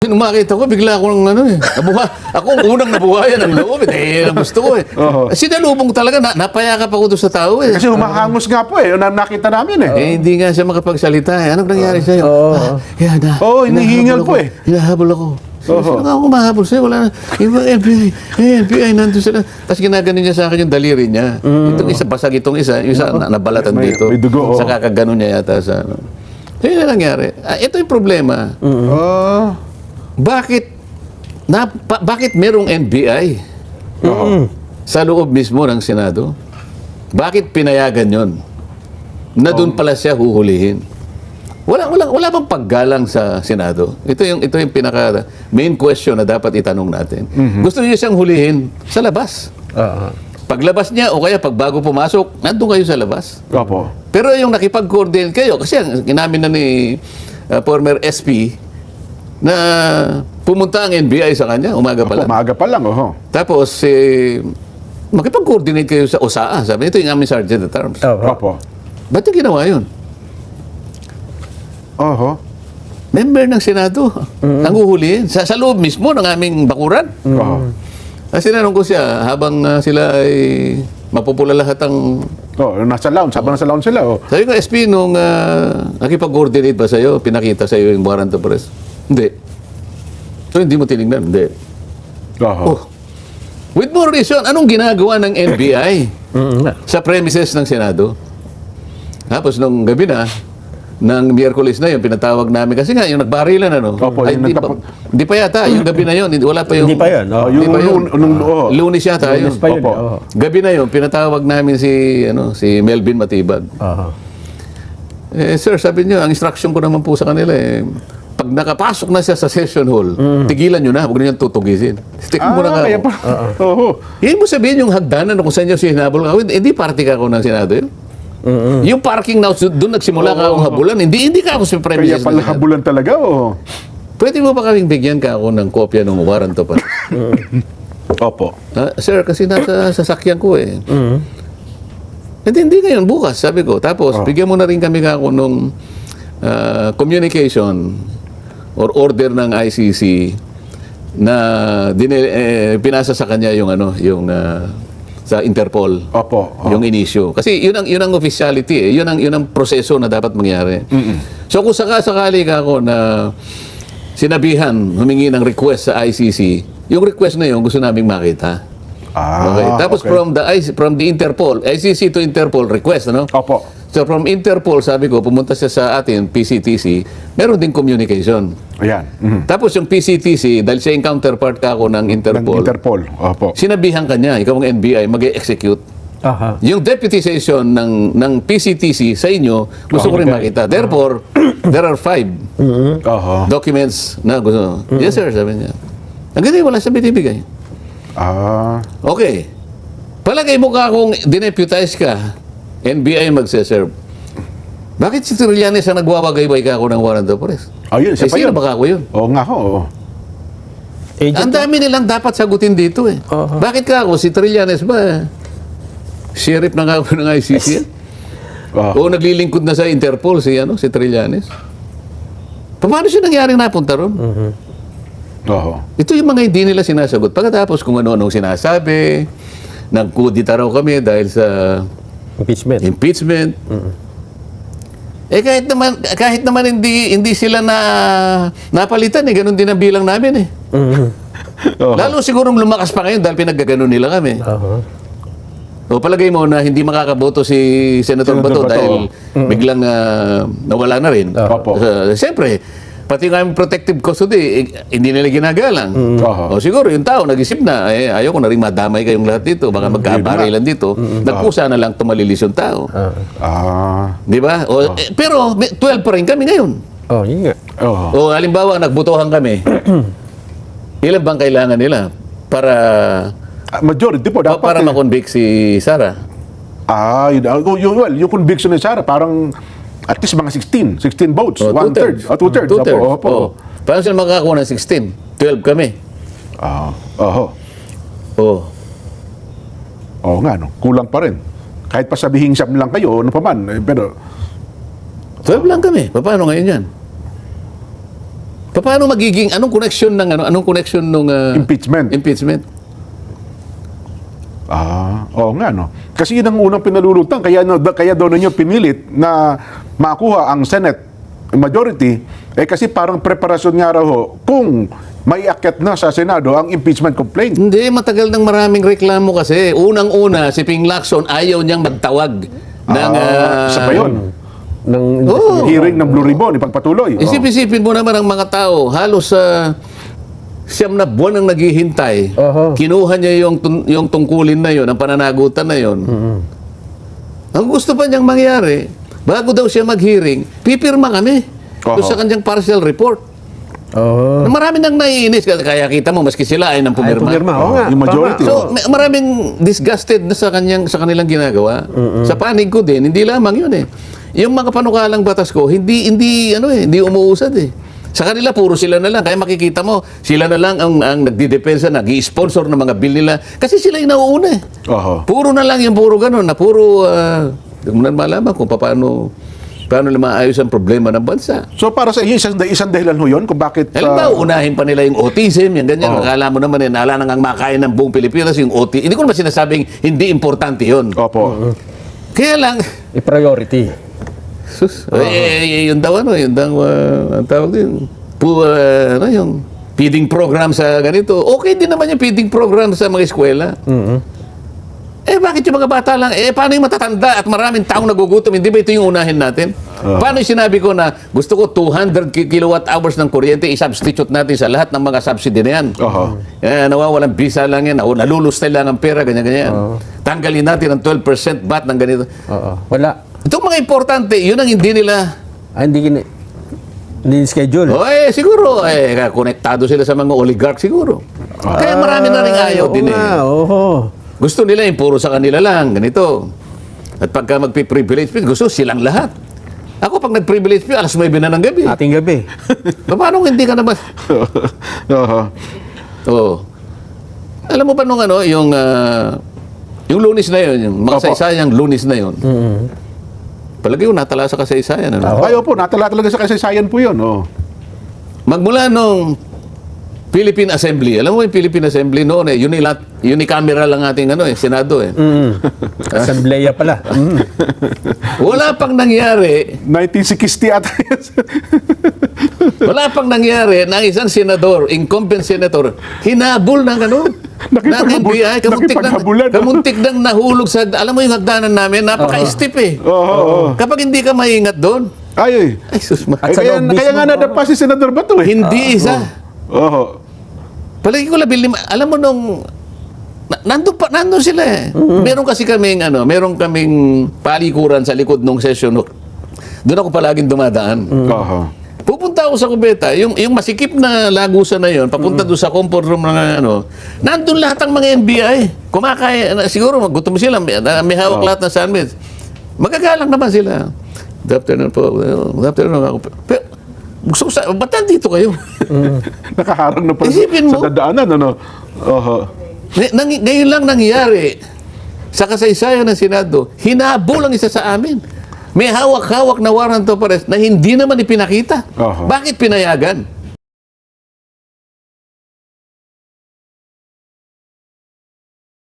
Nung makita ko, bigla akong ako ang unang nabuhayan ng loob. Gusto ko eh. Sinalubong talaga, napayakap ako doon sa tao eh. Kasi humahangos nga po eh. Nakita namin eh. Hindi nga siya makapagsalita eh. Anong nangyari sa'yo? Hinihingal po eh. Hinahabol ako. Sino nga ako mahabol sa'yo? Wala na. Yung mga NBI, nandun sila. Tapos ginaganon niya sa akin yung daliri niya. Itong isa, basag itong isa. Yung isa, nabalatan dito. May dugo. Sa kakaganon niya yata sa ano. Yun na nangyari. Ito yung problema. Bakit merong NBI sa loob mismo ng Senado? Bakit pinayagan yon? Na doon pala siya huhulihin. Wala bang paggalang sa Senado? Ito yung pinaka main question na dapat itanong natin. Gusto niyo siyang hulihin sa labas. Paglabas niya o kaya pag bago pumasok, nandun kayo sa labas. Opo. Pero yung nakipag-coordinate kayo, kasi ang inamin na ni former SP na pumunta ang NBI sa kanya, umaga pa lang. Umaga pa lang, Tapos, makipag-coordinate kayo sa OSAA. Sabi, ito yung aming Sergeant at Arms. Opo. Ba't yung ginawa yun? Member ng Senado ang uhulihin. Sa loob mismo ng aming bakuran. Kasi sinanong ko siya, habang sila ay mapupula lahat ang... nasa lounge. Habang nasa lounge sila, Sabi ko, SP, nung nakipag-coordinate ba sa'yo, pinakita sa'yo yung warrant of arrest? Hindi. So, hindi mo tinignan? Hindi. With more reason, anong ginagawa ng NBI sa premises ng Senado? Tapos, nung gabi na, ng Miyerkules na yun, pinatawag namin. Kasi nga, yung nagbarilan, hindi pa yata. Yung gabi na yun, wala pa yung... Hindi pa yun. Lunes yata yun. Gabi na yun, pinatawag namin si Melvin Matibag. Sir, sabi niyo, ang instruction ko naman po sa kanila pag nakapasok na siya sa session hall, tigilan nyo na, huwag na niyang tutugisin. Stick mo na nga ako. Hindi mo sabihin yung hagdanan kung saan niyo si hinabol ka. Hindi party ka ako ng Senado yun. Yung parking na doon nagsimula ka akong habulan, hindi ka ako sa premises. Kaya pala habulan talaga, Pwede mo ba kaming bigyan ka ako ng kopya ng warrant of arrest? Opo. Sir, kasi nasa sasakyan ko eh. Hindi ngayon, bukas, sabi ko. Tapos, bigyan mo na rin kami ako nung communication or order ng ICC na pinasa sa kanya yung sa Interpol. Yung inisyo. Kasi yun ang officiality Yun ang proseso na dapat mangyari. So kung sakali ka ako na sinabihan, humingi ng request sa ICC, yung request na yun gusto naming makita. Okay. Tapos from the Interpol, ICC to Interpol request, Opo. So from Interpol, sabi ko, pumunta siya sa atin, PCTC, meron din communication. Ayan. Tapos yung PCTC, dahil siya yung counterpart ka ako ng Interpol, Opo. sinabihan ka niya, ikaw ang NBI, mag-execute. Yung deputization ng PCTC sa inyo, gusto ko rin makita. Therefore, there are 5 documents na gusto. Yes, sir, sabi niya. Ang ganyan, wala siya binibigay. Okay. Palagay mo ka kung dineputize ka, NBI magseserve. Bakit si Trillanes ang nagwawagay-way ka ako ng warrant of arrest? Yun, siya pa yun. Sino ba ako yun? Oo nga ho. Ang dami nilang dapat sagutin dito eh. Bakit ka ako? Si Trillanes ba? Sheriff na nga ako ng ICC? O naglilingkod na sa Interpol si Trillanes? Paano siya nangyaring napunta ron? Ito yung mga hindi nila sinasagot. Pagkatapos kung ano-anong sinasabi, nagkudita raw kami dahil sa impeachment. Kahit naman hindi sila napalitan ganun din ang bilang namin Lalo siguro lumakas pa ngayon dahil pinaggaganon nila kami. O palagay mo na hindi makakaboto si Senator Bato dahil biglang nawala na rin. Siyempre, pati nga yung protective custody, hindi nila ginagalang. O siguro, yung tao, nag-isip na, ayaw ko na rin madamay kayong lahat dito, baka magkabarilan dito. Nagpusa na lang tumalilis yung tao. Di ba? Pero 12 pa rin kami ngayon. Yun nga. O halimbawa, nagbutuhan kami. Ilan bang kailangan nila para... majority po, dapat para makonvict si Sara? Yung conviction ni Sara, parang... At least mga 16 votes. One-third. Two-thirds. Opo. Paano sila makakakuha ng 16? 12 kami. Oo nga, kulang pa rin. Kahit pa sabihin siyam lang kayo, ano pa man. Pero 12 lang kami. Paano ngayon yan? Paano magiging anong connection nung Impeachment. Oo nga, no? Kasi yun ang unang pinalulutang, kaya daw ninyo pinilit na makuha ang Senate majority, kasi parang preparasyon nga raw ho, kung may akyat na sa Senado ang impeachment complaint. Hindi, matagal nang maraming reklamo kasi. Unang-una, si Ping Lacson ayaw niyang magtawag ng... Isa pa yun. Ng Hearing ng Blue Ribbon, ipagpatuloy. Isip-isipin mo naman ang mga tao, halos siyam na buwan ang naghihintay. Kinuha niya yung tungkulin na yon, ang pananagutan na yon. Ang gusto pa niyang mangyari, bago daw siya mag-hearing, pipirma kami doon sa kanyang partial report. Na marami nang naiinis, kaya kita mo, maski sila ay nang pumirma. Oo nga. Yung majority. So, maraming disgusted na sa kanilang ginagawa. Sa panig ko din, hindi lamang yun eh. Yung mga panukalang batas ko, hindi umuusad eh. Sa kanila, puro sila na lang. Kaya makikita mo, sila na lang ang nagdidepensa, nag-i-sponsor ng mga bill nila. Kasi sila yung nauuna eh. Puro na lang yung puro ganun, na puro, hindi mo na malaman kung paano nila maayos ang problema ng bansa. So para sa inyo, isang dahilan ho yun kung bakit... Halimbawa, unahin pa nila yung autism, yung ganyan. Akala mo naman, nala nang makain ng buong Pilipinas yung autism. Hindi ko naman sinasabing hindi importante yun. Opo. Kaya lang, i-priority. yun daw, ang tawag din, yung feeding program sa ganito. Okay din naman yung feeding program sa mga eskwela. Bakit yung mga bata lang? Paano yung matatanda at maraming taong nagugutom? Hindi ba ito yung unahin natin? Paano yung sinabi ko na gusto ko 200 kilowatt hours ng kuryente, i-substitute natin sa lahat ng mga subsidy na yan? Nawawalang visa lang yan, nalulustay lang ang pera, ganyan-ganyan. Tanggalin natin ang 12% VAT ng ganito. Wala. Itong mga importante, yun ang hindi nila... Hindi schedule. Siguro, konektado sila sa mga oligarch siguro. Kaya marami na rin ayaw din eh. Gusto nila yung puro sa kanila lang, ganito. At pagka magpi-privilege fee, gusto silang lahat. Ako pag nag-privilege fee, alas 9 na ng gabi. Ating gabi. Paano hindi ka naman? Alam mo pa nung yung Lunes na yun, yung mga saysayang Lunes na yun. Palagi yung natala sa kasaysayan. Ayaw po, natala talaga sa kasaysayan po yun. Magmula nung Philippine Assembly. Alam mo yung Philippine Assembly noon unicameral lang ating Senado eh. Assembleya pala. Wala pang nangyari. 1960 at Wala pang nangyari na isang senador, incumbent senator, hinabol ng NBI, kamuntik nang nahulog sa, alam mo yung hagdanan namin, napaka-steep eh. Kapag hindi ka maingat doon, ay sus, kaya nga nadapa si Senador Bato eh. Hindi isa. Palagi ko alam mo nung nandun sila eh. Meron kaming palikuran sa likod ng session. Doon ako palaging dumadaan. Pupunta ako sa kubeta, yung masikip na lagusan na yon, papunta doon sa comfort room ng nandun lahat ng mga NBI. Kumakain, siguro gutom sila, may hawak lahat ng sandwich. Magagalang naman sila. Good afternoon po. Good afternoon ako. Pero, gusto ko ba't nandito kayo? Nakaharang na pa Isipin sa dadaanan, Ngayon lang nangyari sa kasaysayan ng Senado, hinabol ang isa sa amin. May hawak-hawak na warrant of arrest na hindi naman ipinakita. Bakit pinayagan?